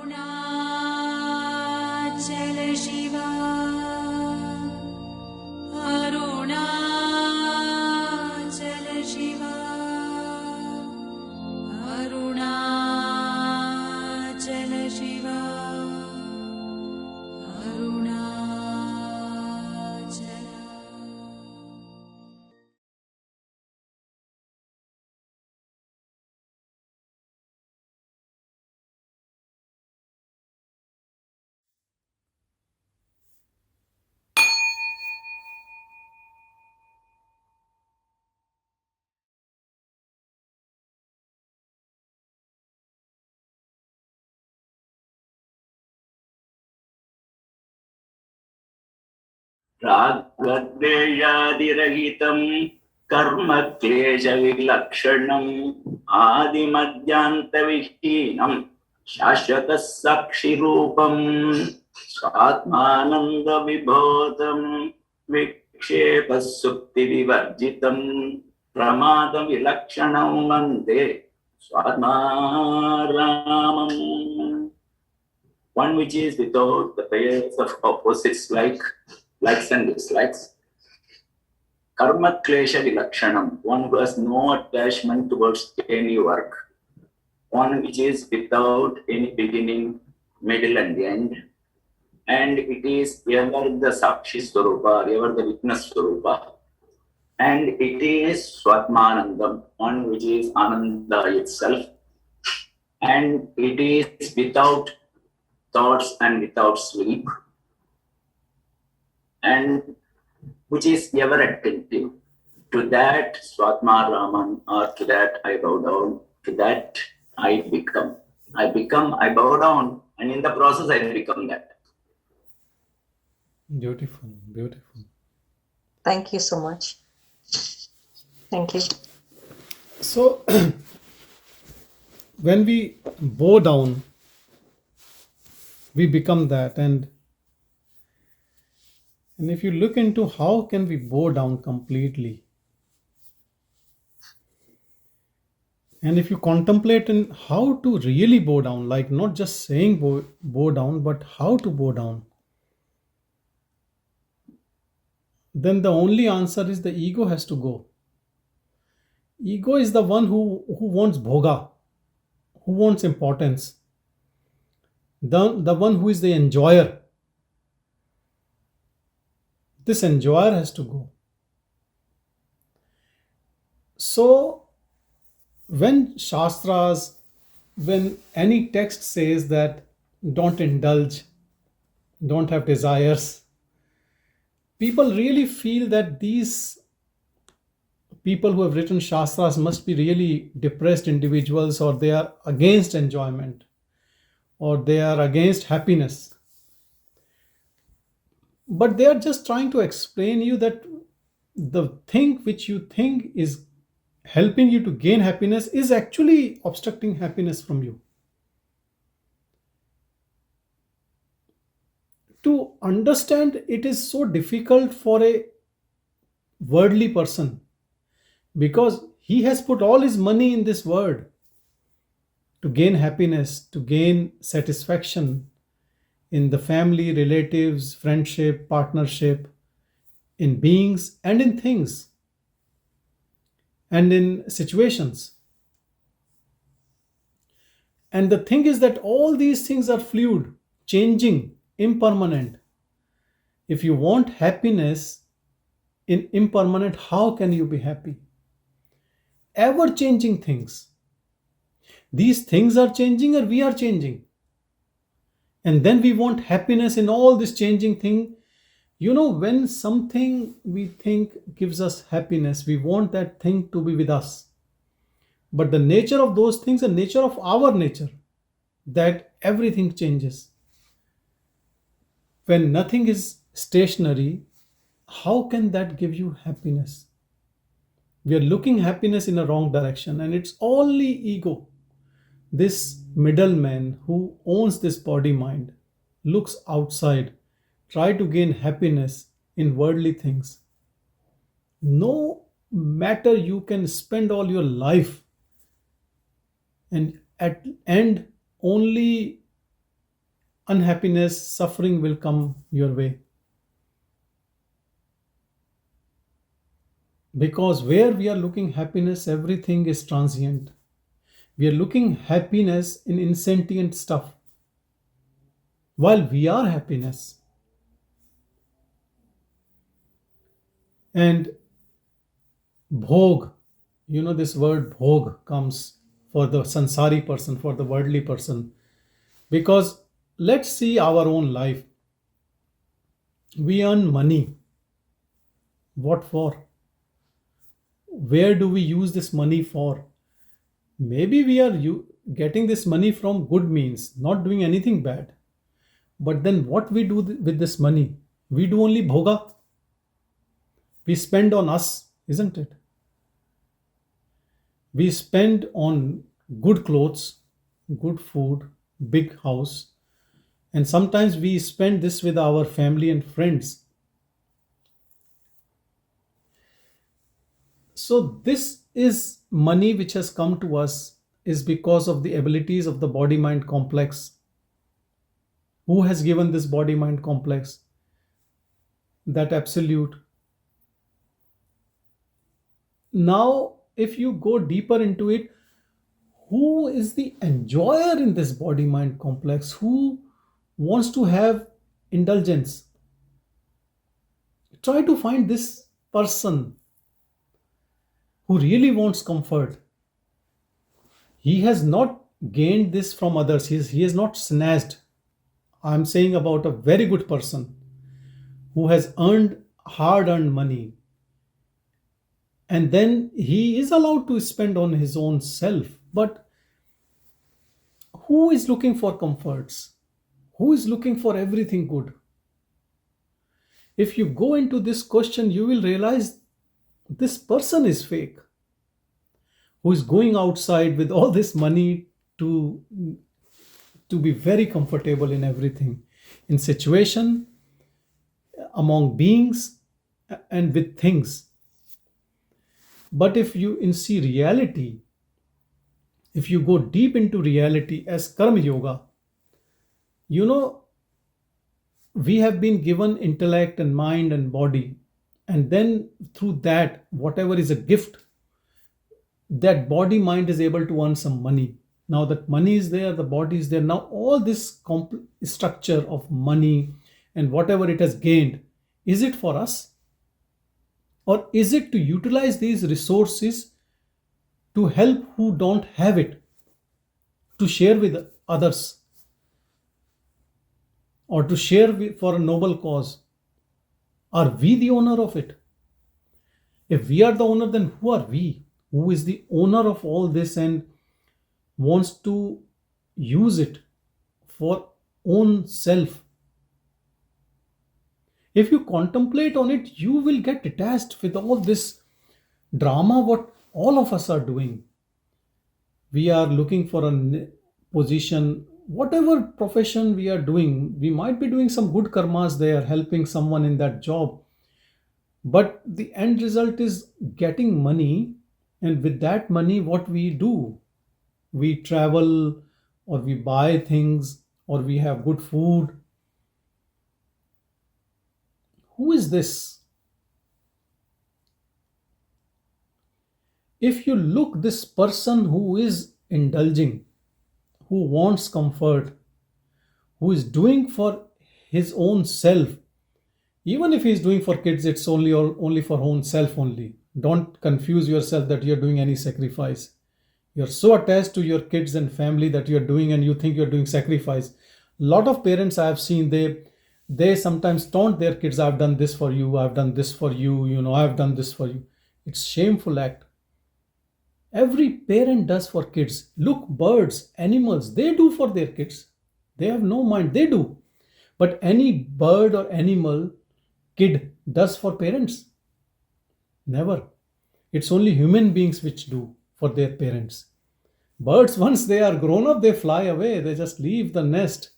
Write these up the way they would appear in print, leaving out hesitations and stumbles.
अरुणाचल शिवा अरुणाचल शिवा अरुणाचल शिवा अरुणाचल. प्राग्वद्वेषादिरहितं कर्म क्लेशविलक्षणम् आदिमध्यान्तविहीनं शाश्वतः साक्षिरूपं स्वात्मानन्दविभोतं विक्षेपः सुप्तिविवर्जितं प्रमादविलक्षणं वन्दे स्वात्मारामम्. One which is without the pairs of opposites like likes and dislikes. Karma klesha vilakshanam, one who has no attachment towards any work. One which is without any beginning, middle and end. And it is ever the Sakshi Swarupa, ever the witness Swarupa. And it is Swatmanandam, one which is Ananda itself. And it is without thoughts and without sleep, and which is ever attentive. To that Swatma Raman, or to that I bow down, to that I become. I bow down, and in the process I become that. Beautiful, beautiful. Thank you so much. Thank you. So, when we bow down, we become that. And if you look into how can we bow down completely, and if you contemplate in how to really bow down, like not just saying bow down, but how to bow down, then the only answer is the ego has to go. Ego is the one who wants bhoga, who wants importance, the one who is the enjoyer. This enjoyer has to go. So when Shastras, when any text says that don't indulge, don't have desires, people really feel that these people who have written Shastras must be really depressed individuals, or they are against enjoyment, or they are against happiness. But they are just trying to explain you that the thing which you think is helping you to gain happiness is actually obstructing happiness from you. To understand it is so difficult for a worldly person, because he has put all his money in this world to gain happiness, to gain satisfaction in the family, relatives, friendship, partnership, in beings and in things and in situations. And the thing is that all these things are fluid, changing, impermanent. If you want happiness in impermanent, how can you be happy? Ever changing things. These things are changing, or we are changing. And then we want happiness in all this changing thing. When something we think gives us happiness, we want that thing to be with us. But the nature of those things, the nature of our nature, that everything changes. When nothing is stationary, how can that give you happiness? We are looking happiness in a wrong direction, and it's only ego. This middleman who owns this body mind looks outside, try to gain happiness in worldly things. No matter, you can spend all your life, and at end only unhappiness, suffering will come your way. Because where we are looking happiness, everything is transient. We are looking happiness in insentient stuff, while we are happiness. And bhog, this word bhog comes for the sansari person, for the worldly person. Because let's see our own life. We earn money. What for? Where do we use this money for? Maybe we are getting this money from good means, not doing anything bad. But then what we do with this money? We do only bhoga. We spend on us, isn't it? We spend on good clothes, good food, big house, and sometimes we spend this with our family and friends. So this is money which has come to us is because of the abilities of the body mind complex. Who has given this body mind complex? That absolute. Now, if you go deeper into it, who is the enjoyer in this body mind complex? Who wants to have indulgence? Try to find this person who really wants comfort. He has not gained this from others. He has not snatched. I'm saying about a very good person who has earned hard earned money, and then he is allowed to spend on his own self. But who is looking for comforts? Who is looking for everything good? If you go into this question, you will realize this person is fake, who is going outside with all this money to be very comfortable in everything, in situation, among beings, and with things. But if you see reality, if you go deep into reality as karma yoga, we have been given intellect and mind and body, and then through that, whatever is a gift, that body mind is able to earn some money. Now that money is there, the body is there. Now all this structure of money and whatever it has gained, is it for us? Or is it to utilize these resources to help who don't have it, to share with others, or to share for a noble cause? Are we the owner of it? If we are the owner, then who are we? Who is the owner of all this and wants to use it for own self? If you contemplate on it, you will get detached with all this drama what all of us are doing. We are looking for a position, whatever profession we are doing, we might be doing some good karmas there, helping someone in that job. But the end result is getting money, and with that money, what we do? We travel, or we buy things, or we have good food. Who is this? If you look, this person who is indulging, who wants comfort, who is doing for his own self, even if he is doing for kids, it's only for own self only. Don't confuse yourself that you're doing any sacrifice. You're so attached to your kids and family that you're doing, and you think you're doing sacrifice. A lot of parents I have seen, they sometimes taunt their kids, I've done this for you, I've done this for you, I've done this for you. It's shameful act. Every parent does for kids. Look, birds, animals, they do for their kids. They have no mind, they do. But any bird or animal, kid does for parents? Never. It's only human beings which do for their parents. Birds, once they are grown up, they fly away. They just leave the nest.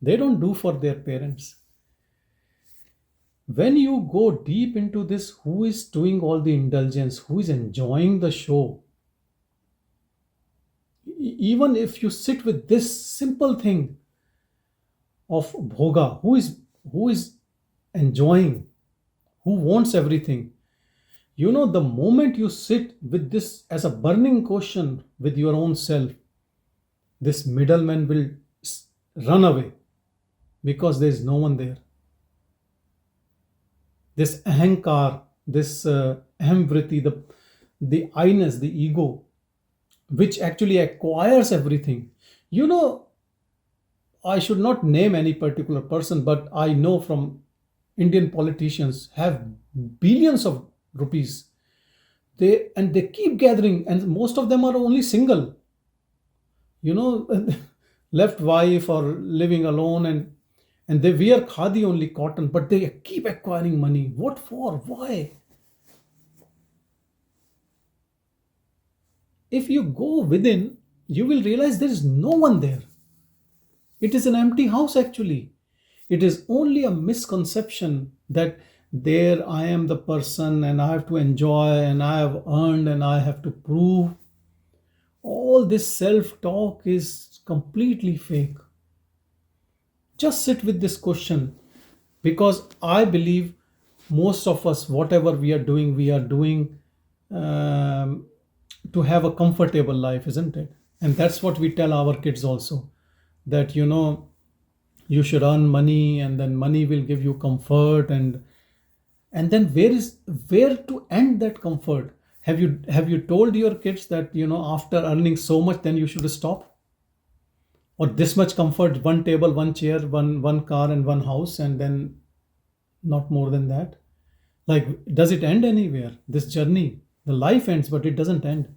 They don't do for their parents. When you go deep into this, who is doing all the indulgence? Who is enjoying the show? Even if you sit with this simple thing, of bhoga, who is enjoying, who wants everything. The moment you sit with this as a burning question with your own self, this middleman will run away because there is no one there. This ahankar, this ahamvriti, the I-ness, the ego, which actually acquires everything. I should not name any particular person, but I know from Indian politicians have billions of rupees. They keep gathering, and most of them are only single. You know, left wife or living alone, and they wear khadi only cotton, but they keep acquiring money. What for? Why? If you go within, you will realize there is no one there. It is an empty house actually. It is only a misconception that there I am the person and I have to enjoy and I have earned and I have to prove. All this self talk is completely fake. Just sit with this question, because I believe most of us, whatever we are doing to have a comfortable life, isn't it? And that's what we tell our kids also, that you should earn money and then money will give you comfort, and then where to end that comfort? Have you told your kids that after earning so much then you should stop? Or this much comfort, one table, one chair, one car and one house, and then not more than that? Like, does it end anywhere? This journey, the life ends, but it doesn't end.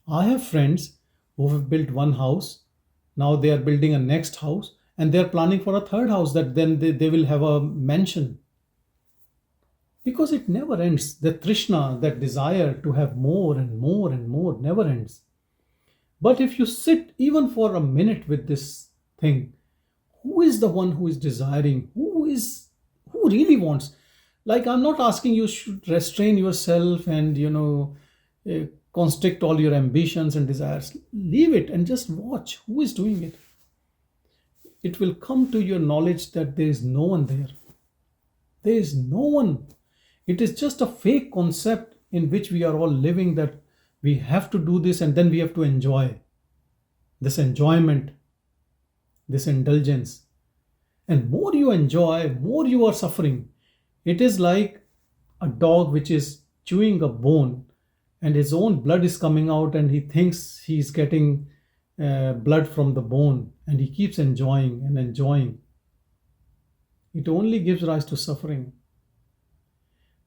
I have friends who have built one house. Now they are building a next house, and they're planning for a third house, that then they will have a mansion. Because it never ends. The Trishna, that desire to have more and more and more, never ends. But if you sit even for a minute with this thing, who is the one who is desiring? Who really wants? Like, I'm not asking you should restrain yourself and constrict all your ambitions and desires. Leave it and just watch who is doing it. It will come to your knowledge that there is no one there. There is no one. It is just a fake concept in which we are all living, that we have to do this and then we have to enjoy. This enjoyment, this indulgence. And more you enjoy, more you are suffering. It is like a dog which is chewing a bone and his own blood is coming out and he thinks he's getting blood from the bone, and he keeps enjoying and enjoying. It only gives rise to suffering.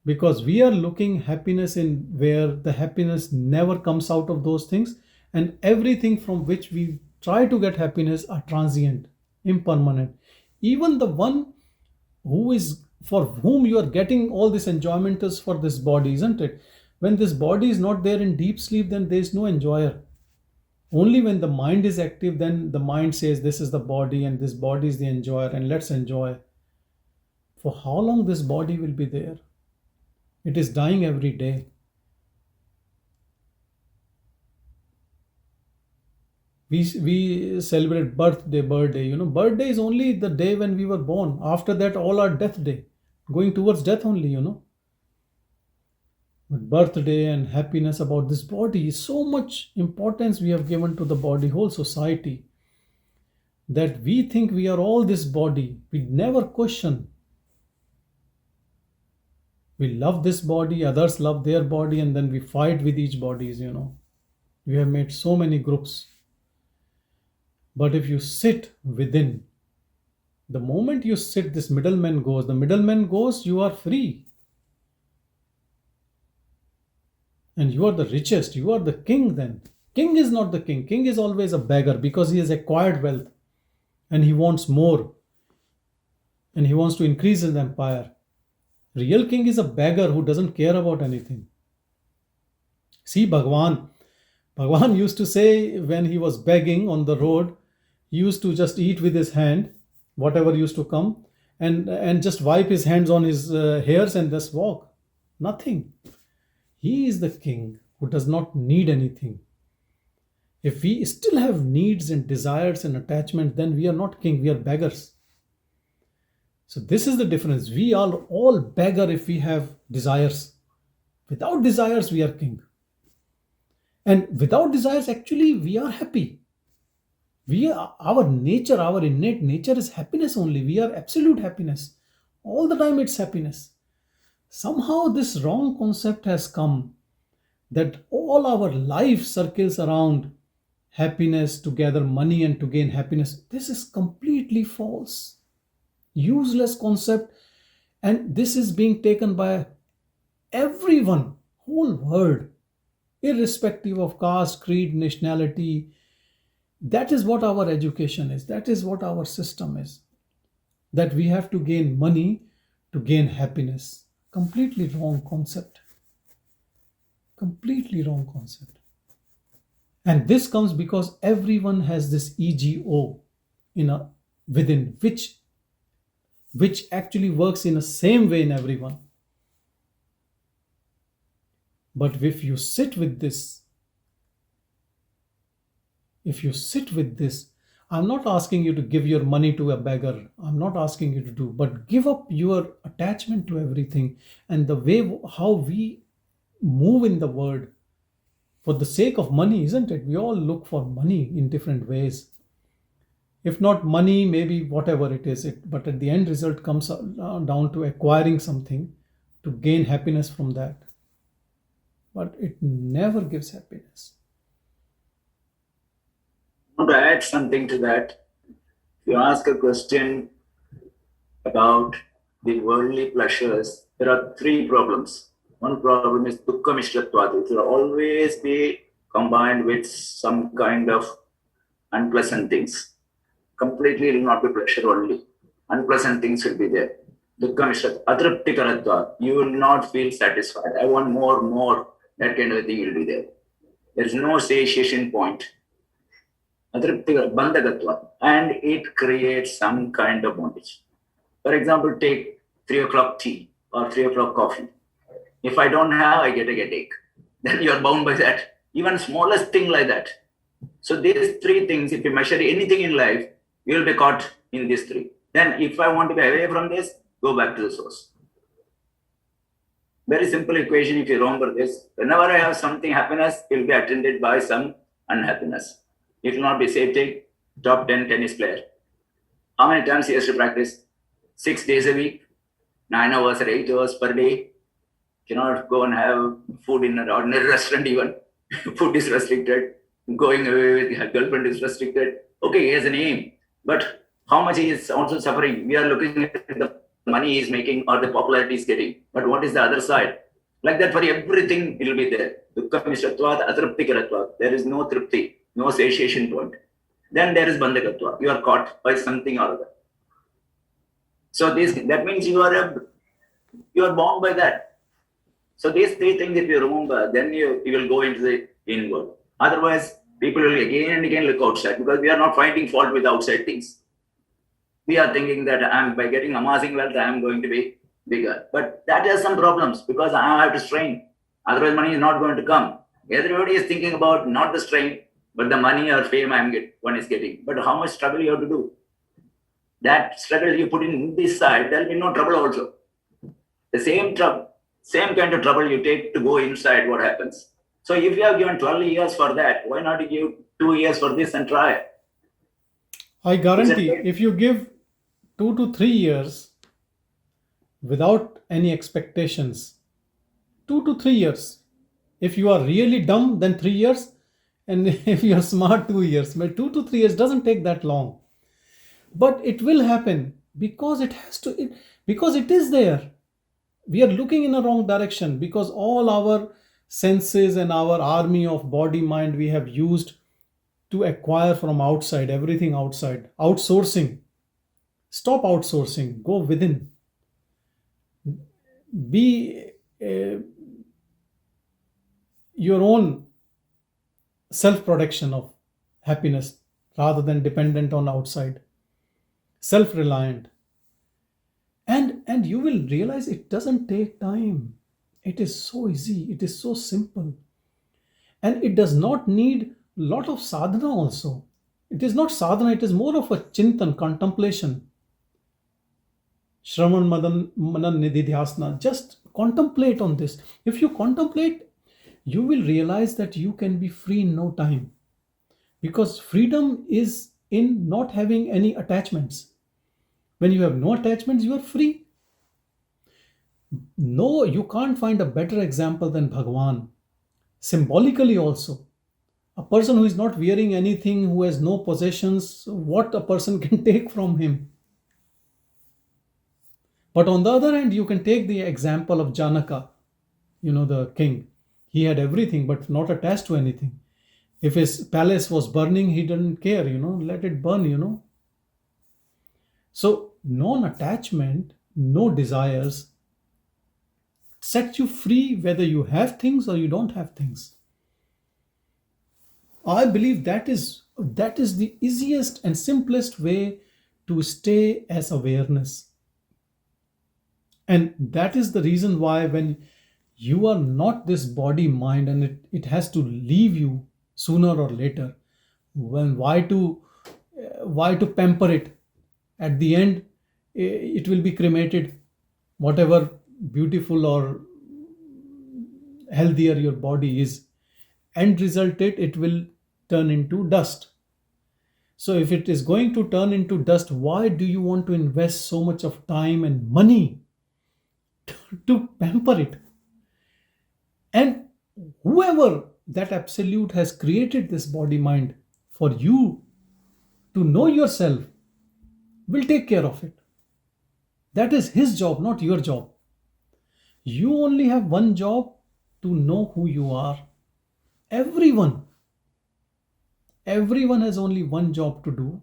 Because we are looking happiness in where the happiness never comes out of those things, and everything from which we try to get happiness are transient, impermanent. Even the one for whom you are getting all this enjoyment is for this body, isn't it? When this body is not there in deep sleep, then there is no enjoyer. Only when the mind is active, then the mind says this is the body and this body is the enjoyer, and let's enjoy. For how long this body will be there? It is dying every day. We celebrate birthday. Birthday is only the day when we were born. After that, all are death day, going towards death only. But birthday and happiness about this body, so much importance we have given to the body, whole society, that we think we are all this body. We never question. We love this body, others love their body, and then we fight with each bodies. We have made so many groups. But if you sit within, the moment you sit, this middleman goes, you are free. And you are the richest, you are the king then. King is not the king. King is always a beggar because he has acquired wealth and he wants more. And he wants to increase his empire. Real king is a beggar who doesn't care about anything. See, Bhagwan used to say when he was begging on the road, he used to just eat with his hand, whatever used to come, and just wipe his hands on his hairs and just walk. Nothing. He is the king who does not need anything. If we still have needs and desires and attachment, then we are not king, we are beggars. So this is the difference. We are all beggar if we have desires. Without desires, we are king. And without desires, actually, we are happy. Our nature, our innate nature is happiness only. We are absolute happiness. All the time it's happiness. Somehow this wrong concept has come that all our life circles around happiness, to gather money and to gain happiness. This is completely false. Useless concept. And this is being taken by everyone, whole world, irrespective of caste, creed, nationality. That is what our education is. That is what our system is. That we have to gain money to gain happiness. Completely wrong concept. Completely wrong concept. And this comes because everyone has this ego within, which actually works in the same way in everyone. But if you sit with this, I'm not asking you to give your money to a beggar. I'm not asking you to do, but give up your attachment to everything and the way how we move in the world for the sake of money, isn't it? We all look for money in different ways. If not money, maybe whatever it is, but at the end result comes down to acquiring something to gain happiness from that. But it never gives happiness. I want to add something to that. If you ask a question about the worldly pleasures, there are three problems. One problem is dukkha mishratvat. It will always be combined with some kind of unpleasant things. Completely it will not be pleasure only. Unpleasant things will be there. Dukkha mishrat, atrapti karatva. You will not feel satisfied. I want more. That kind of a thing will be there. There is no satiation point. Atrapti bandhagatva. And it creates some kind of bondage. For example, take 3 o'clock tea or 3 o'clock coffee. If I don't have, I get a headache. Then you are bound by that. Even smallest thing like that. So these three things, if you measure anything in life, you will be caught in these three. Then if I want to be away from this, go back to the source. Very simple equation if you remember this. Whenever I have something happiness, it will be attended by some unhappiness. It will not be say take top 10 tennis player. How many times he has to practice? 6 days a week, 9 hours or 8 hours per day. Cannot go and have food in an ordinary restaurant even. Food is restricted. Going away with your girlfriend is restricted. Okay, he has an aim. But how much he is also suffering? We are looking at the money he is making or the popularity he is getting. But what is the other side? Like that for everything it will be there. Dukkha mishratvat, atrapti karatvat. There is no tripti, no satiation point. Then there is bandhagatva. You are caught by something or other. So that means you are bound by that. So these three things, if you remember, then you will go into the inward. Otherwise, people will again and again look outside because we are not finding fault with outside things. We are thinking that by getting amassing wealth, I am going to be bigger. But that has some problems because I have to strain. Otherwise, money is not going to come. Everybody is thinking about not the strain, but the money or fame one is getting. But how much struggle you have to do? That struggle you put in this side, there will be no trouble also. The same kind of trouble you take to go inside, what happens? So if you have given 12 years for that, why not give 2 years for this and try? I guarantee if you give 2 to 3 years without any expectations, 2 to 3 years. If you are really dumb, then 3 years. And if you are smart, 2 years. But 2 to 3 years doesn't take that long. But it will happen because because it is there. We are looking in a wrong direction because all our senses and our army of body mind we have used to acquire from outside, everything outside. Outsourcing. Stop outsourcing. Go within. Be your own self-protection of happiness rather than dependent on outside. Self-reliant. And you will realize it doesn't take time. It is so easy. It is so simple. And it does not need lot of sadhana also. It is not sadhana, it is more of a chintan, contemplation. Shravan Manan Nididhyasana. Just contemplate on this. If you contemplate, you will realize that you can be free in no time. Because freedom is in not having any attachments. When you have no attachments, you are free. No, you can't find a better example than Bhagwan. Symbolically also. A person who is not wearing anything, who has no possessions, what a person can take from him. But on the other hand, you can take the example of Janaka, the king. He had everything but not attached to anything. If his palace was burning, he didn't care, let it burn. So, non attachment, no desires, sets you free whether you have things or you don't have things. I believe that is the easiest and simplest way to stay as awareness. And that is the reason why when you are not this body mind and it has to leave you sooner or later, why to pamper it? At the end, it will be cremated. Whatever beautiful or healthier your body is, end result it will turn into dust. So if it is going to turn into dust, why do you want to invest so much of time and money to pamper it? And whoever that absolute has created this body mind for you to know yourself will take care of it. That is his job, not your job. You only have one job, to know who you are. Everyone has only one job to do,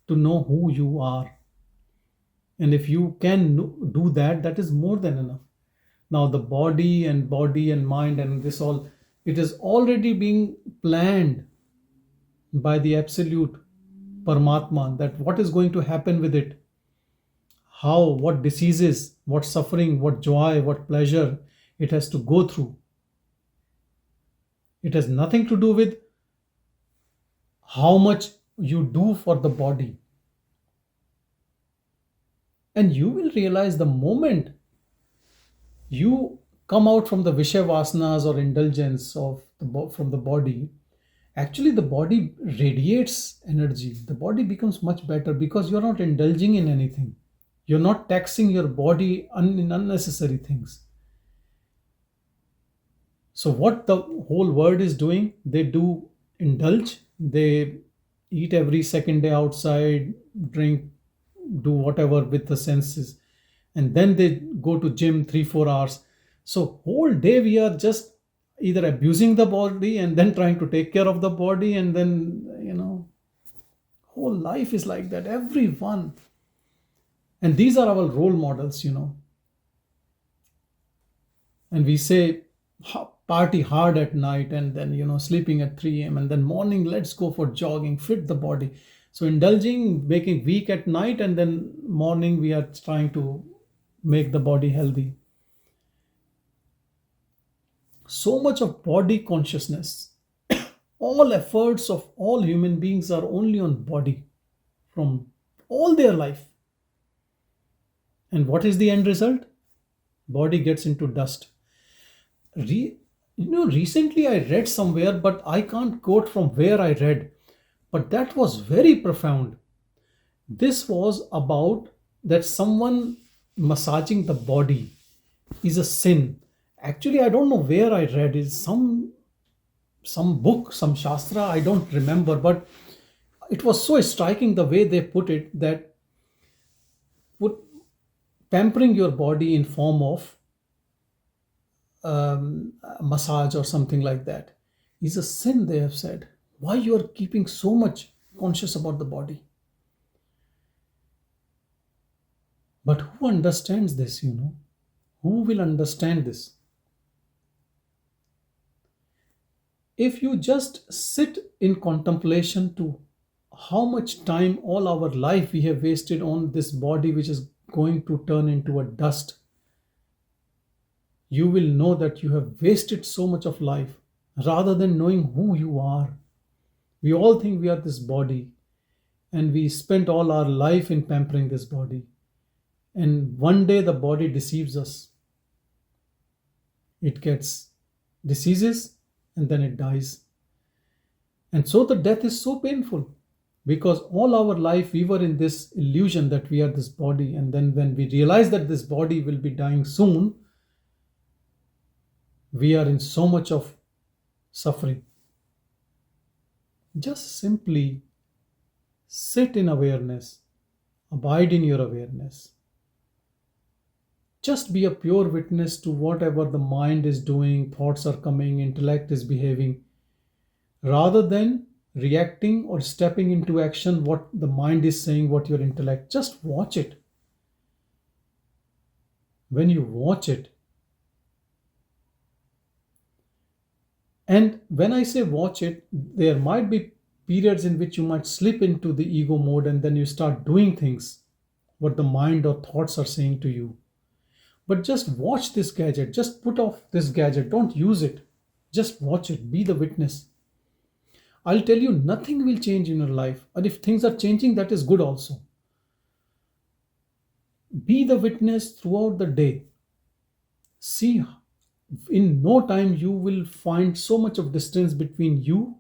to know who you are. And if you can do that, that is more than enough. Now the body and mind and this all, it is already being planned by the absolute Paramatma, that what is going to happen with it, how, what diseases, what suffering, what joy, what pleasure it has to go through. It has nothing to do with how much you do for the body. And you will realize the moment you come out from the Vishya Vasanas or indulgence from the body, actually the body radiates energy. The body becomes much better because you're not indulging in anything. You're not taxing your body in unnecessary things. So what the whole world is doing, they do indulge, they eat every second day outside, drink, do whatever with the senses, and then they go to gym 3-4 hours. So whole day we are just either abusing the body and then trying to take care of the body, and then whole life is like that, everyone. And these are our role models. And we say party hard at night, and then sleeping at 3 a.m. and then morning let's go for jogging, fit the body. So indulging, making weak at night, and then morning we are trying to make the body healthy. So much of body consciousness. All efforts of all human beings are only on body from all their life. And what is the end result? Body gets into dust. Recently I read somewhere, but I can't quote from where I read, but that was very profound. This was about that someone massaging the body is a sin. Actually, I don't know where I read it. Some book, some shastra, I don't remember, but it was so striking the way they put it, that pampering your body in form of massage or something like that is a sin, they have said. Why you are keeping so much conscious about the body? But who understands this? Who will understand this? If you just sit in contemplation to how much time all our life we have wasted on this body, which is going to turn into a dust, you will know that you have wasted so much of life rather than knowing who you are. We all think we are this body, and we spent all our life in pampering this body. And one day the body deceives us. It gets diseases and then it dies. And so the death is so painful because all our life we were in this illusion that we are this body. And then when we realize that this body will be dying soon, we are in so much of suffering. Just simply sit in awareness, abide in your awareness. Just be a pure witness to whatever the mind is doing, thoughts are coming, intellect is behaving, rather than reacting or stepping into action what the mind is saying, what your intellect. Just watch it. When you watch it, and when I say watch it, there might be periods in which you might slip into the ego mode and then you start doing things what the mind or thoughts are saying to you. But just watch this gadget. Just put off this gadget. Don't use it. Just watch it. Be the witness. I'll tell you, nothing will change in your life. And if things are changing, that is good also. Be the witness throughout the day. See, in no time you will find so much of distance between you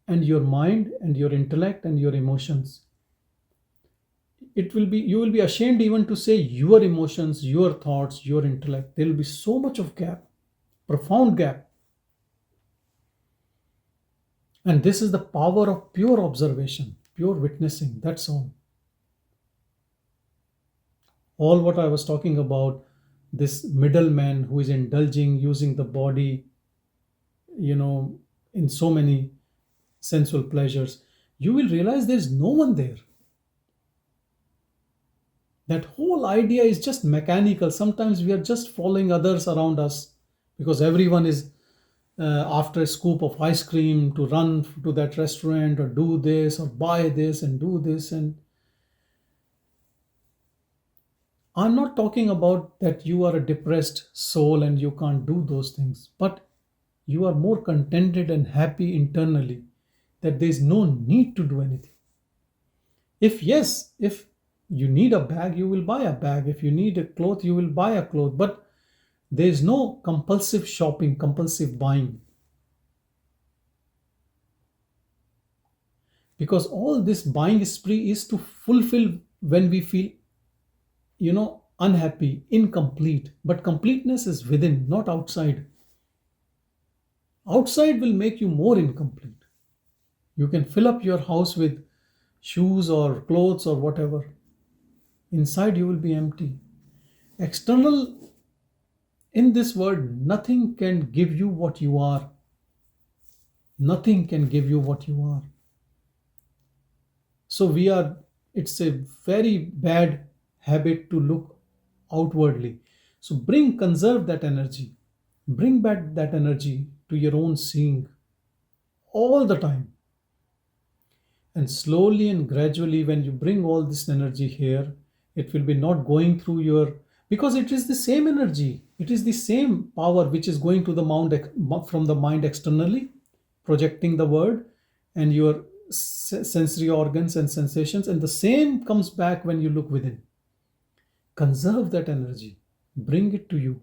and your mind and your intellect and your emotions. You will be ashamed even to say your emotions, your thoughts, your intellect. There will be so much of gap, profound gap. And this is the power of pure observation, pure witnessing. That's all. All what I was talking about, this middleman who is indulging, using the body, in so many sensual pleasures, you will realize there's no one there. That whole idea is just mechanical. Sometimes we are just following others around us because everyone is after a scoop of ice cream to run to that restaurant or do this or buy this and do this. And I'm not talking about that you are a depressed soul and you can't do those things, but you are more contented and happy internally that there is no need to do anything. If you need a bag, you will buy a bag. If you need a cloth, you will buy a cloth. But there is no compulsive shopping, compulsive buying. Because all this buying spree is to fulfill when we feel, unhappy, incomplete. But completeness is within, not outside. Outside will make you more incomplete. You can fill up your house with shoes or clothes or whatever. Inside you will be empty. External, in this world, nothing can give you what you are. Nothing can give you what you are. So it's a very bad habit to look outwardly. So conserve that energy. Bring back that energy to your own seeing all the time. And slowly and gradually, when you bring all this energy here, it will be not going through because it is the same energy. It is the same power which is going to the mind from the mind externally, projecting the word and your sensory organs and sensations. And the same comes back when you look within. Conserve that energy. Bring it to you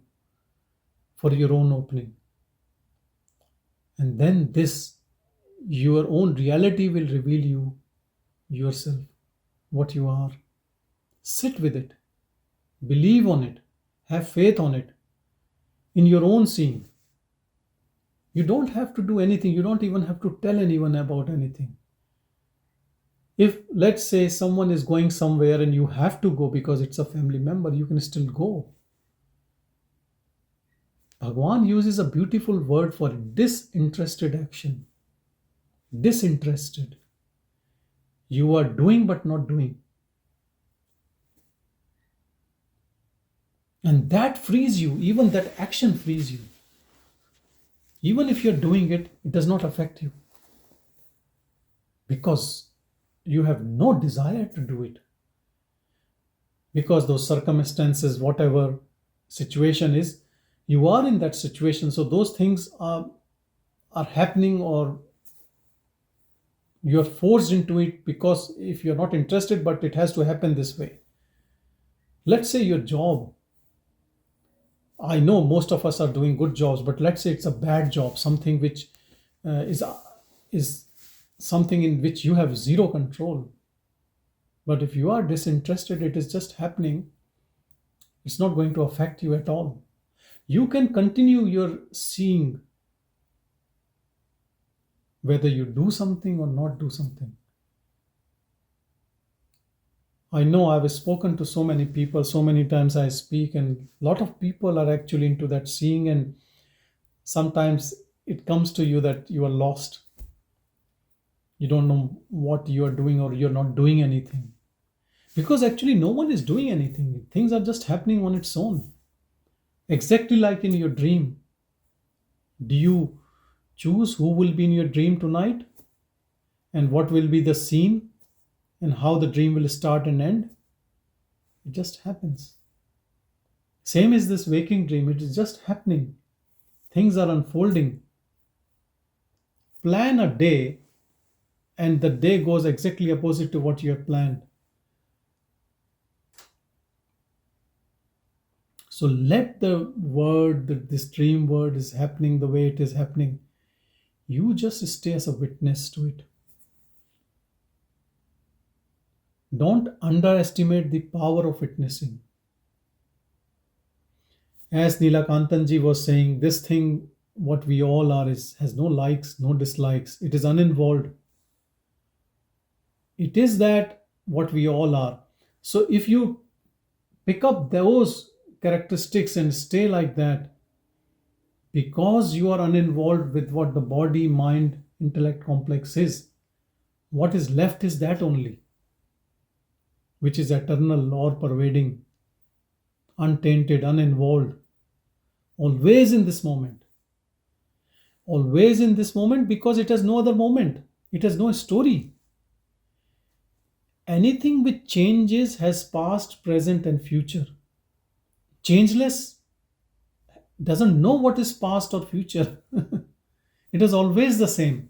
for your own opening. And then your own reality will reveal you yourself, what you are. Sit with it. Believe on it. Have faith on it. In your own seeing. You don't have to do anything. You don't even have to tell anyone about anything. If, let's say, someone is going somewhere and you have to go because it's a family member, you can still go. Bhagwan uses a beautiful word for disinterested action. Disinterested. You are doing but not doing. And that frees you. Even that action frees you. Even if you're doing it, it does not affect you. Because you have no desire to do it. Because those circumstances, whatever situation is, you are in that situation. So those things are happening or You are forced into it because if you're not interested, but it has to happen this way. Let's say your job, I know most of us are doing good jobs, but let's say it's a bad job, something which is something in which you have zero control. But if you are disinterested, it is just happening. It's not going to affect you at all. You can continue your seeing whether you do something or not do something. I know I've spoken to so many people, so many times I speak, and a lot of people are actually into that seeing, and sometimes it comes to you that you are lost. You don't know what you are doing, or you're not doing anything. Because actually, no one is doing anything. Things are just happening on its own. Exactly like in your dream. Do you choose who will be in your dream tonight? And what will be the scene? And how the dream will start and end? It just happens. Same is this waking dream. It is just happening. Things are unfolding. Plan a day, and the day goes exactly opposite to what you have planned. So let the word, this dream word is happening the way it is happening. You just stay as a witness to it. Don't underestimate the power of witnessing. As Neelakantanji was saying, this thing, what we all are, has no likes, no dislikes. It is uninvolved. It is that what we all are. So if you pick up those characteristics and stay like that, because you are uninvolved with what the body, mind, intellect complex is, what is left is that only, which is eternal or pervading, untainted, uninvolved, always in this moment. Always in this moment, because it has no other moment. It has no story. Anything which changes has past, present, and future. Changeless doesn't know what is past or future. It is always the same.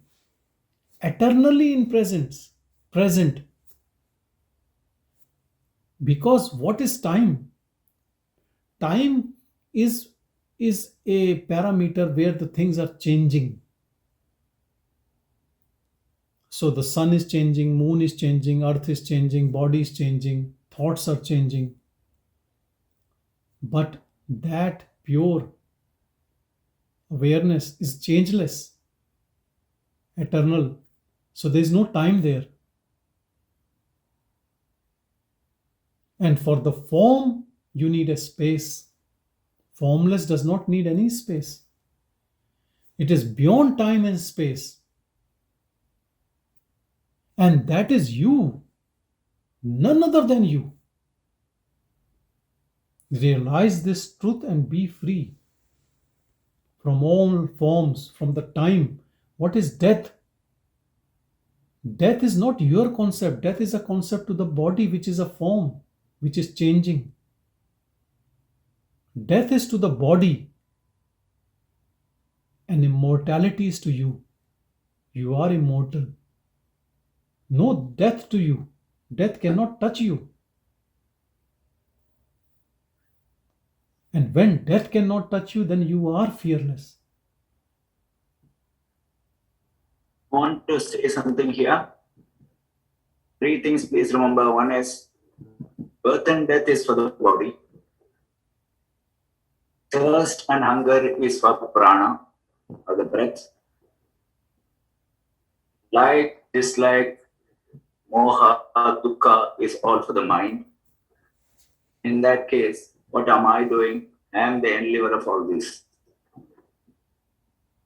Eternally in present. Because what is time? Time is a parameter where the things are changing. So the sun is changing, moon is changing, earth is changing, body is changing, thoughts are changing. But that pure awareness is changeless, eternal. So there is no time there. And for the form, you need a space. Formless does not need any space. It is beyond time and space. And that is you, none other than you. Realize this truth and be free from all forms, from the time. What is death? Death is not your concept. Death is a concept to the body, which is a form, which is changing. Death is to the body, and immortality is to you. You are immortal. No death to you. Death cannot touch you. And when death cannot touch you, then you are fearless. Want to say something here? 3 things, please remember. One is birth and death is for the body. Thirst and hunger is for the prana, or the breath. Like, dislike, moha, dukkha is all for the mind. In that case, what am I doing? I am the endeavor of all this.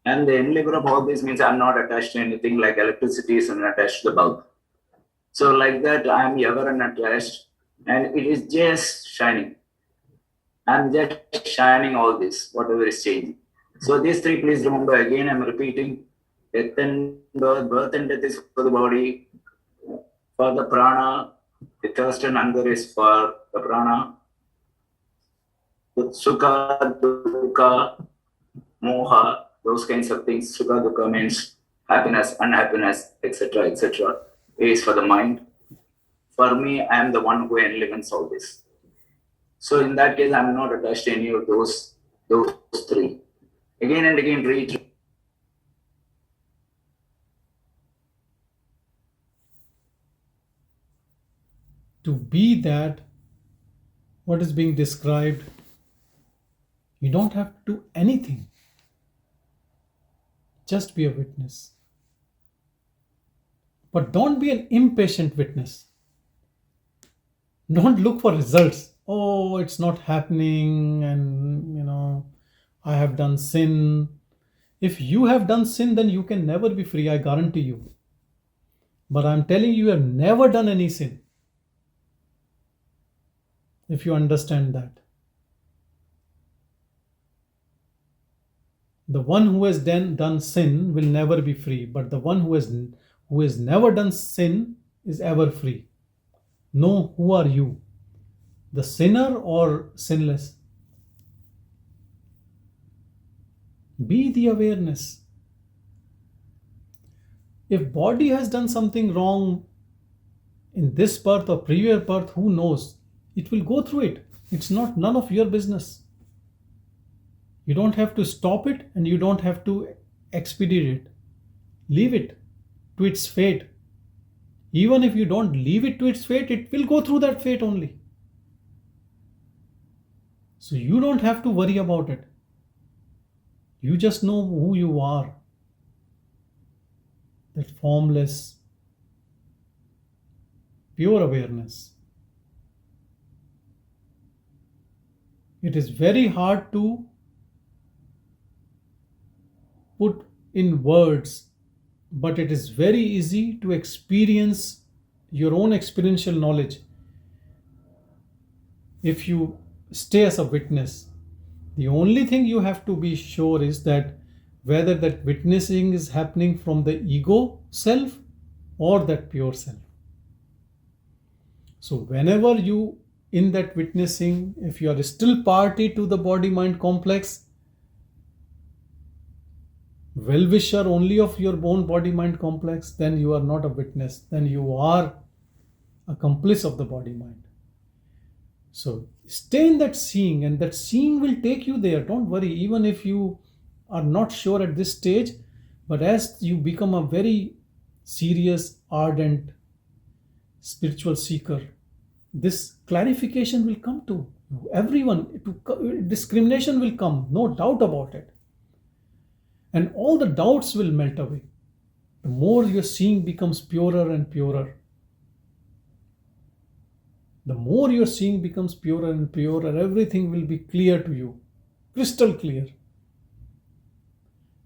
And the endeavor of all this means I'm not attached to anything, like electricity is unattached to the bulb. So like that, I am ever unattached, and it is just shining. I'm just shining all this, whatever is changing. So these 3, please remember. Again, I'm repeating. Death and birth and death is for the body. For the prana, the thirst and hunger is for the prana. The sukha, dukkha, moha, those kinds of things. Sukha, dukkha means happiness, unhappiness, etc., etc., is for the mind. For me, I am the one who enlightens all this. So in that case, I am not attached to any of those three. Again and again, read. To be that, what is being described, you don't have to do anything. Just be a witness. But don't be an impatient witness. Don't look for results. Oh, it's not happening, and I have done sin. If you have done sin, then you can never be free, I guarantee you. But I'm telling you, you have never done any sin. If you understand that. The one who has done sin will never be free, but the one who has never done sin is ever free. Know who are you, the sinner or sinless. Be the awareness. If body has done something wrong in this birth or previous birth, who knows? It will go through it. It's none of your business. You don't have to stop it and you don't have to expedite it. Leave it to its fate. Even if you don't leave it to its fate, it will go through that fate only. So you don't have to worry about it. You just know who you are. That formless, pure awareness. It is very hard to put in words, but it is very easy to experience your own experiential knowledge if you stay as a witness. The only thing you have to be sure is that whether that witnessing is happening from the ego self or that pure self. So whenever you in that witnessing, if you are still party to the body-mind complex, well-wisher only of your own body-mind complex, then you are not a witness. Then you are accomplice of the body-mind. So stay in that seeing, and that seeing will take you there. Don't worry, even if you are not sure at this stage, but as you become a very serious, ardent, spiritual seeker, this clarification will come to everyone. Discrimination will come, no doubt about it. And all the doubts will melt away. The more your seeing becomes purer and purer. The more your seeing becomes purer and purer, everything will be clear to you. Crystal clear.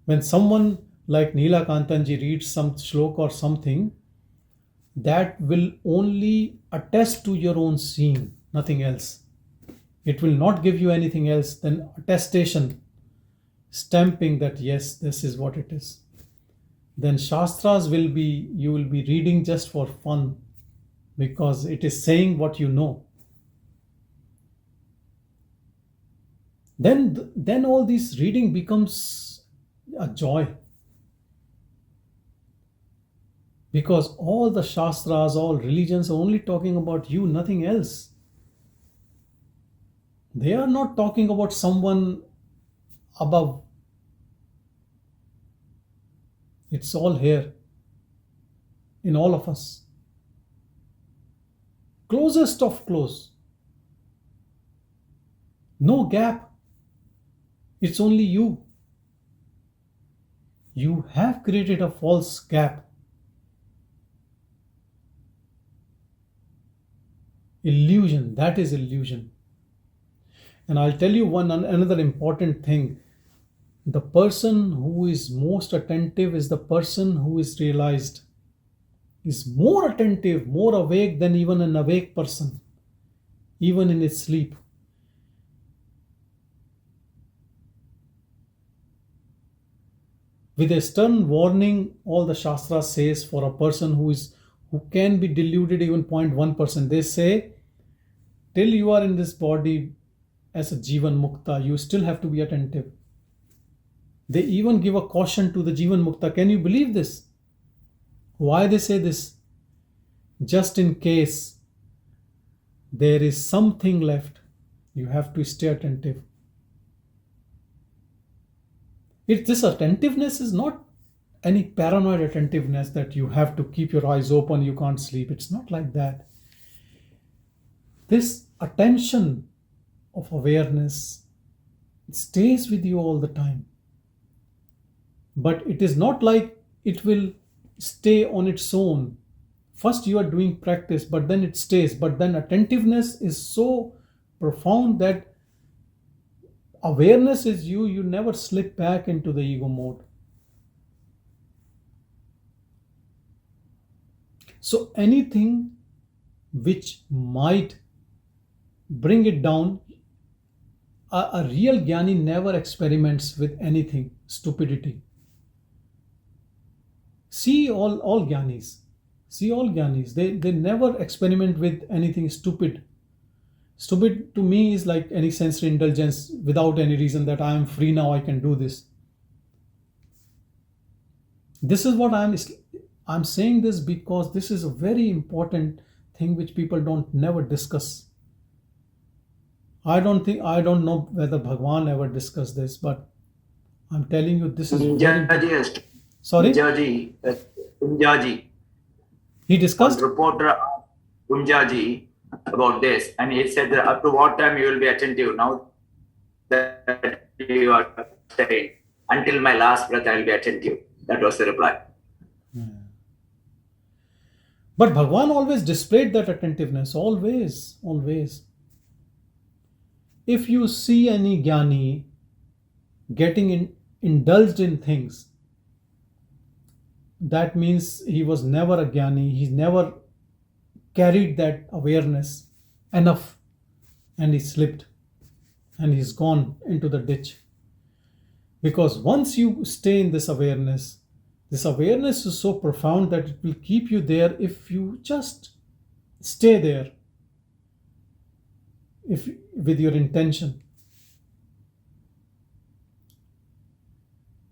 When someone like Neela Kantanji reads some shlok or something, that will only attest to your own seeing, nothing else. It will not give you anything else than attestation, stamping that yes, this is what it is. Then Shastras you will be reading just for fun, because it is saying what you know. Then all this reading becomes a joy. Because all the Shastras, all religions are only talking about you, nothing else. They are not talking about someone above. It's all here in all of us. Closest of close. No gap. It's only you. You have created a false gap. Illusion, that is illusion. And I'll tell you another important thing. The person who is most attentive is the person who is realized, is more attentive, more awake than even an awake person, even in his sleep. With a stern warning, all the Shastras says for a person who can be deluded even 0.1%. They say, till you are in this body as a Jivan Mukta, you still have to be attentive. They even give a caution to the Jivan Mukta. Can you believe this? Why they say this? Just in case there is something left, you have to stay attentive. This attentiveness is not any paranoid attentiveness that you have to keep your eyes open, you can't sleep. It's not like that. This attention of awareness stays with you all the time. But it is not like it will stay on its own. First you are doing practice, but then it stays. But then attentiveness is so profound that awareness is you never slip back into the ego mode. So anything which might bring it down, a real Jnani never experiments with anything, stupidity. See all Jnanis. See all Jnanis. They never experiment with anything stupid. Stupid to me is like any sensory indulgence without any reason that I am free now, I can do this. This is what I'm saying this because this is a very important thing which people don't never discuss. I don't know whether Bhagwan ever discussed this, but I'm telling you this is very... Sorry? Punjaji. He discussed? One reporter Punjaji about this, and he said that up to what time you will be attentive. Now that you are saying, until my last breath I will be attentive. That was the reply. But Bhagwan always displayed that attentiveness. Always. If you see any Jnani getting indulged in things, that means he was never a Jnani. He's never carried that awareness enough, and he slipped and he's gone into the ditch. Because once you stay in this awareness is so profound that it will keep you there if you just stay there, if with your intention.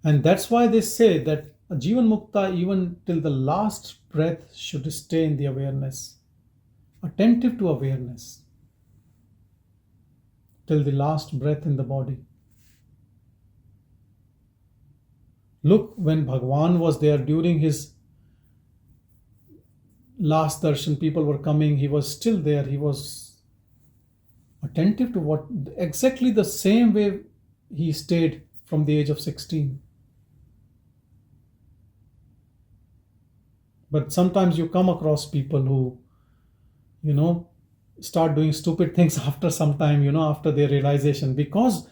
And that's why they say that a Jivan Mukta, even till the last breath, should stay in the awareness, attentive to awareness, till the last breath in the body. Look, when Bhagwan was there during his last darshan, people were coming, he was still there, he was attentive to what, exactly the same way he stayed from the age of 16. But sometimes you come across people who, start doing stupid things after some time, after their realization, because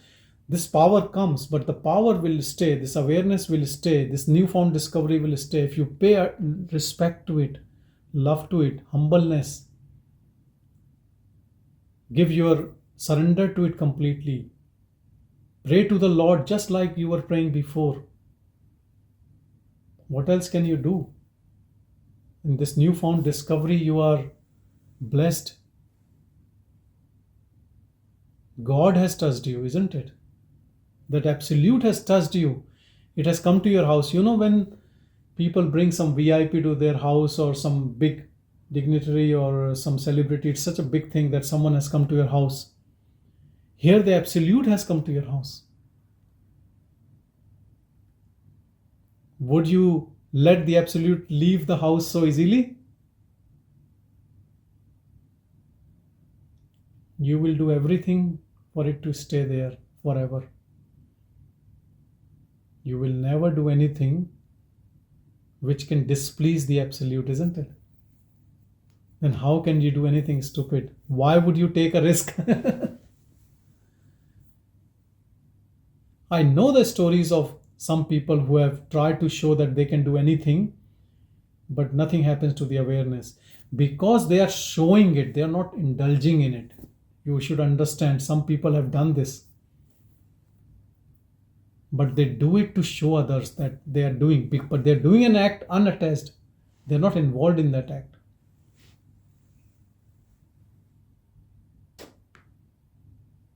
this power comes, but the power will stay, this awareness will stay, this newfound discovery will stay. If you pay respect to it, love to it, humbleness, give your surrender to it completely, pray to the Lord just like you were praying before. What else can you do? In this newfound discovery, you are blessed. God has touched you, isn't it? That Absolute has touched you. It has come to your house. When people bring some VIP to their house, or some big dignitary or some celebrity, it's such a big thing that someone has come to your house. Here the Absolute has come to your house. Would you let the Absolute leave the house so easily? You will do everything for it to stay there forever. You will never do anything which can displease the Absolute, isn't it? Then how can you do anything stupid? Why would you take a risk? I know the stories of some people who have tried to show that they can do anything, but nothing happens to the awareness. Because they are showing it, they are not indulging in it. You should understand, some people have done this. But they do it to show others that they are doing, but they're doing an act unattached. They're not involved in that act.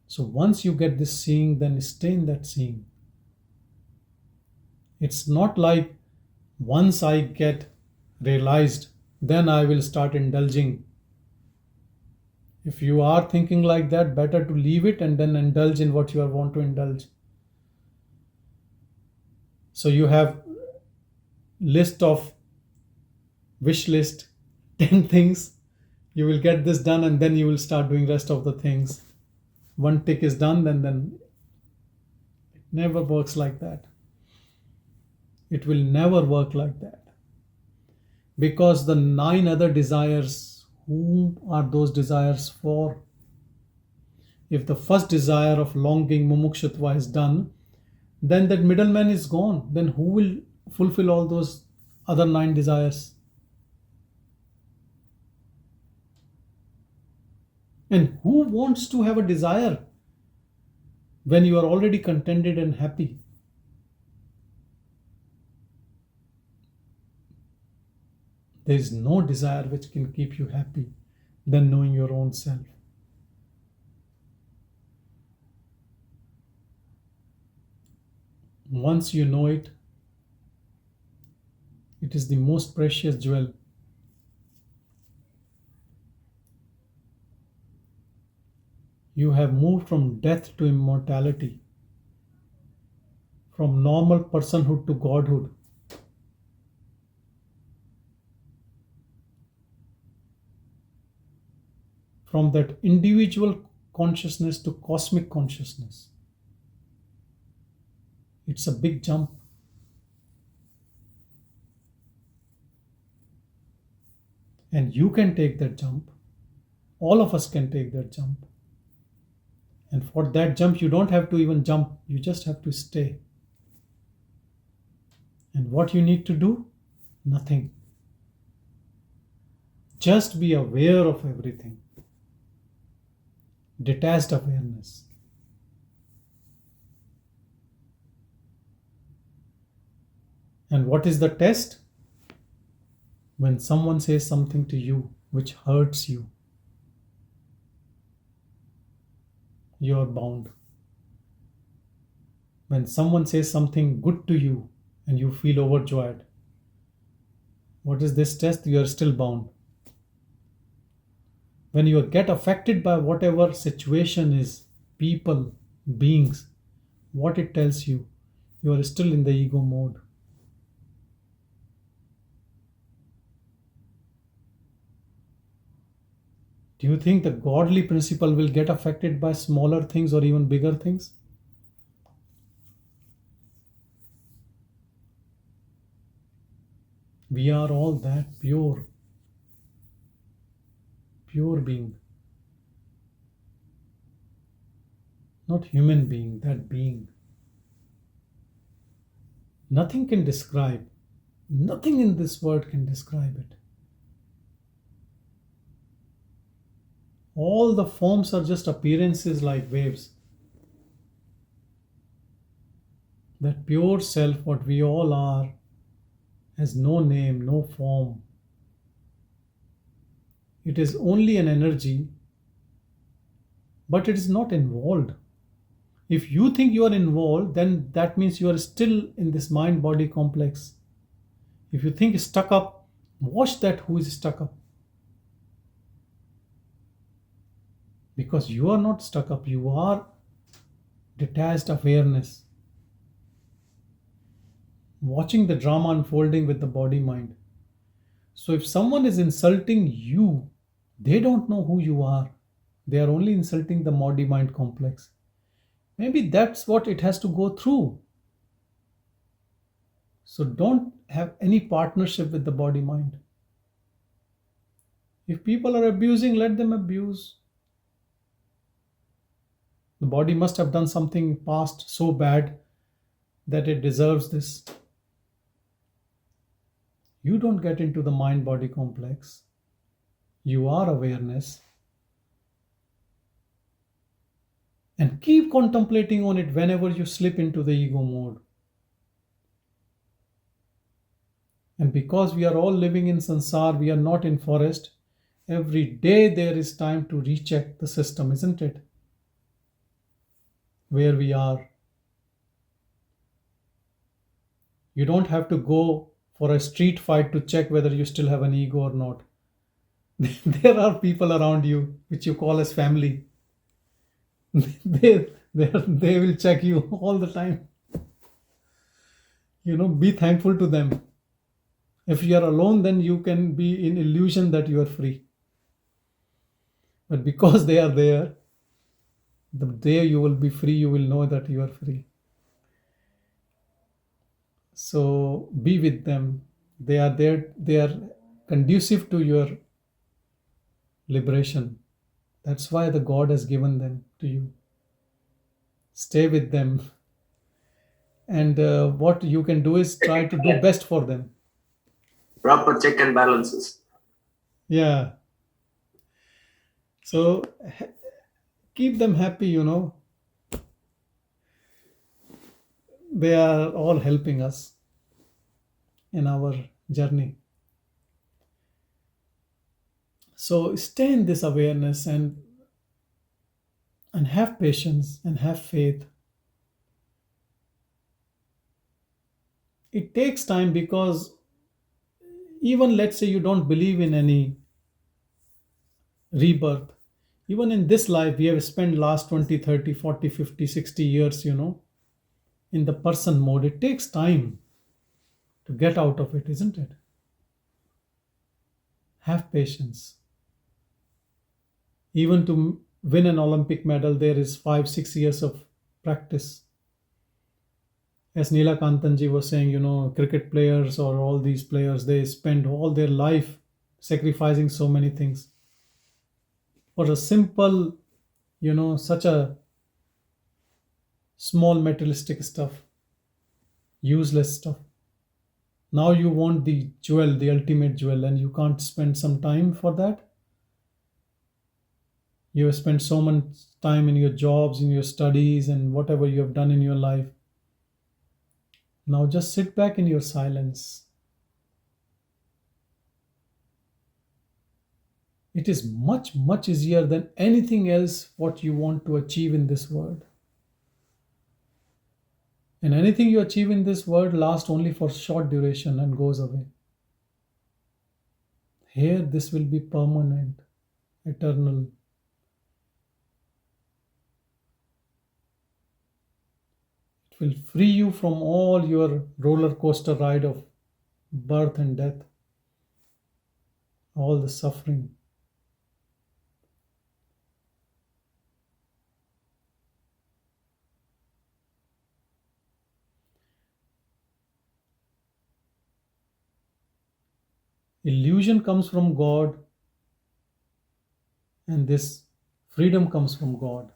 So once you get this seeing, then stay in that seeing. It's not like once I get realized, then I will start indulging. If you are thinking like that, better to leave it and then indulge in what you want to indulge. So you have list of wish list 10 things. You will get this done and then you will start doing rest of the things. One tick is done, then it never works like that. It will never work like that. Because the 9 other desires, whom are those desires for? If the first desire of longing, mumukshutva, is done, then that middleman is gone. Then who will fulfill all those other 9 desires? And who wants to have a desire when you are already contented and happy? There is no desire which can keep you happy than knowing your own self. Once you know it, it is the most precious jewel. You have moved from death to immortality, from normal personhood to godhood. From that individual consciousness to cosmic consciousness. It's a big jump. And you can take that jump. All of us can take that jump. And for that jump, you don't have to even jump. You just have to stay. And what you need to do? Nothing. Just be aware of everything. Detached awareness. And what is the test? When someone says something to you which hurts you, you are bound. When someone says something good to you and you feel overjoyed, what is this test? You are still bound. When you get affected by whatever situation is, people, beings, what it tells you, you are still in the ego mode. Do you think the godly principle will get affected by smaller things or even bigger things? We are all that pure being. Not human being, that being. Nothing can describe, nothing in this world can describe it. All the forms are just appearances like waves. That pure self, what we all are, has no name, no form. It is only an energy, but it is not involved. If you think you are involved, then that means you are still in this mind-body complex. If you think stuck up, watch that who is stuck up. Because you are not stuck up, you are detached awareness. Watching the drama unfolding with the body-mind. So if someone is insulting you, they don't know who you are. They are only insulting the body-mind complex. Maybe that's what it has to go through. So don't have any partnership with the body-mind. If people are abusing, let them abuse. The body must have done something past so bad that it deserves this. You don't get into the mind-body complex. You are awareness. And keep contemplating on it whenever you slip into the ego mode. And because we are all living in sansar, we are not in forest. Every day there is time to recheck the system, isn't it? Where we are. You don't have to go for a street fight to check whether you still have an ego or not. There are people around you which you call as family. They will check you all the time. Be thankful to them. If you are alone, then you can be in illusion that you are free. But because they are there, the day you will be free, you will know that you are free. So be with them. They are there, they are conducive to your liberation. That's why the God has given them to you. Stay with them. And what you can do is try to do best for them. Proper check and balances. Yeah. So keep them happy, They are all helping us in our journey. So stay in this awareness and have patience and have faith. It takes time because even let's say you don't believe in any rebirth, even in this life we have spent last 20, 30, 40, 50, 60 years, in the person mode. It takes time to get out of it, isn't it? Have patience. Even to win an Olympic medal, there is 5-6 years of practice. As Neela Kantanji was saying, cricket players or all these players, they spend all their life sacrificing so many things for a simple, such a small materialistic stuff, useless stuff. Now you want the jewel, the ultimate jewel, and you can't spend some time for that. You have spent so much time in your jobs, in your studies, and whatever you have done in your life. Now just sit back in your silence. It is much, much easier than anything else what you want to achieve in this world. And anything you achieve in this world lasts only for short duration and goes away. Here, this will be permanent, eternal. It will free you from all your roller coaster ride of birth and death, all the suffering. Illusion comes from God, and this freedom comes from God.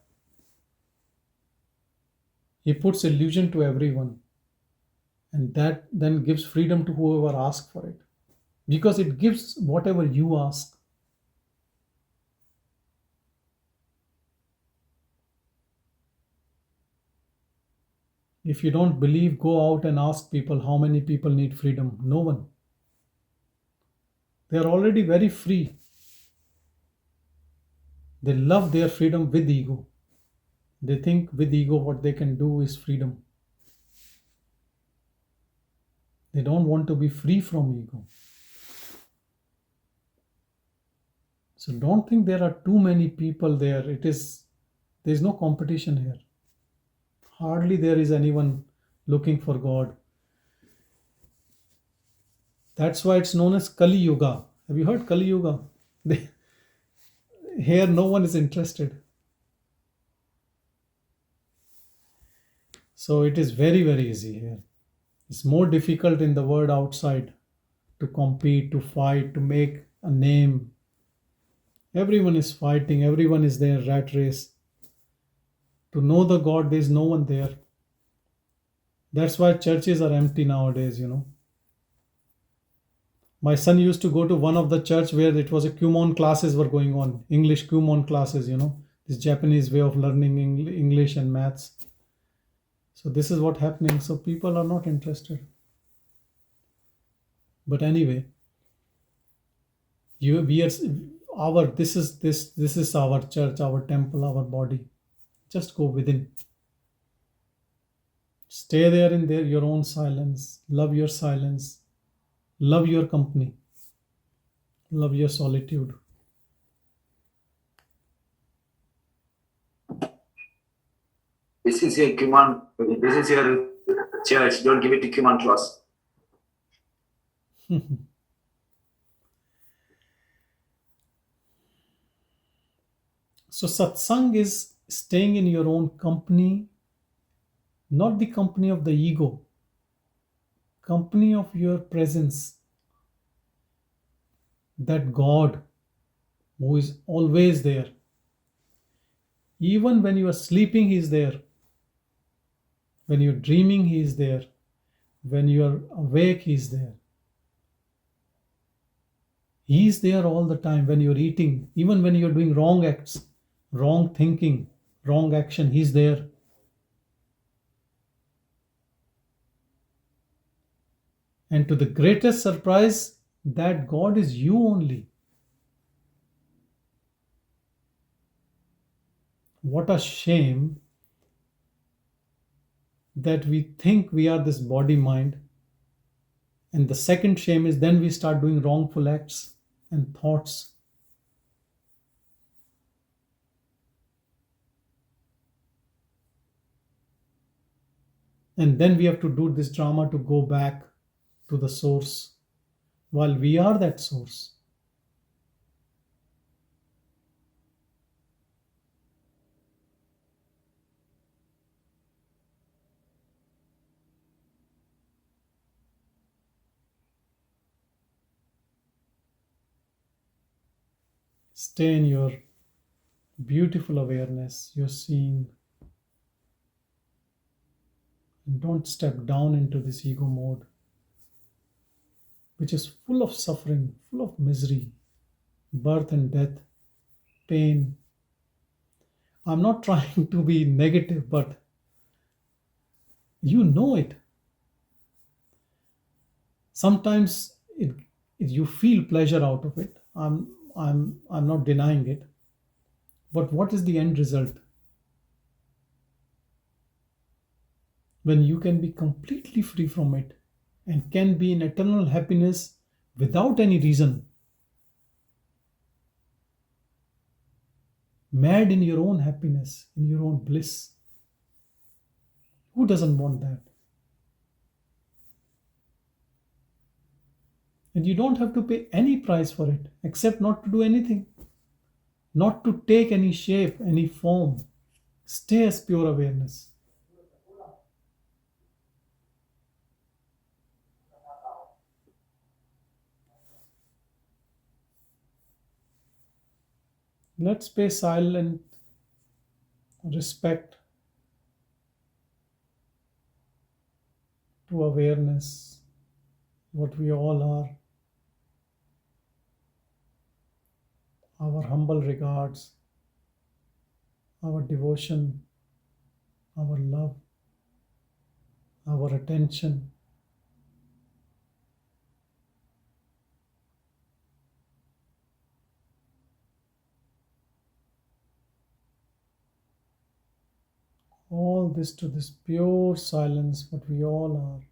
He puts illusion to everyone, and that then gives freedom to whoever asks for it, because it gives whatever you ask. If you don't believe, go out and ask people how many people need freedom. No one. They are already very free. They love their freedom with ego. They think with ego what they can do is freedom. They don't want to be free from ego. So don't think there are too many people there. There's no competition here. Hardly there is anyone looking for God. That's why it's known as Kali Yuga. Have you heard Kali Yuga? Here no one is interested. So it is very, very easy here. It's more difficult in the world outside to compete, to fight, to make a name. Everyone is fighting, everyone is there, rat race. To know the God, there is no one there. That's why churches are empty nowadays, My son used to go to one of the church where it was a Kumon classes were going on, English Kumon classes, this Japanese way of learning English and maths. So this is what happening. So people are not interested. But anyway, this is our church, our temple, our body. Just go within. Stay there in your own silence. Love your silence. Love your company. Love your solitude. This is a Kuman. This is your church. Don't give it to Kuman class. So satsang is staying in your own company, not the company of the ego, company of your presence, that God who is always there. Even when you are sleeping, He is there. When you're dreaming, He is there. When you are awake, He is there. He is there all the time. When you're eating, even when you're doing wrong acts, wrong thinking, wrong action, He's there. And to the greatest surprise, that God is you only. What a shame that we think we are this body mind. And the second shame is then we start doing wrongful acts and thoughts. And then we have to do this drama to go back to the source, while we are that source. Stay in your beautiful awareness. You're seeing. And don't step down into this ego mode, which is full of suffering, full of misery, birth and death, pain. I'm not trying to be negative, but you know it. Sometimes you feel pleasure out of it. I'm not denying it. But what is the end result? When you can be completely free from it and can be in eternal happiness without any reason. Mad in your own happiness, in your own bliss. Who doesn't want that? And you don't have to pay any price for it except not to do anything, not to take any shape, any form. Stay as pure awareness. Let's pay silent respect to awareness, what we all are. Our humble regards, our devotion, our love, our attention. All this to this pure silence, what we all are.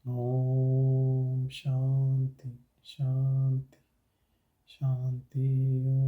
Om Shanti, Shanti, Shanti.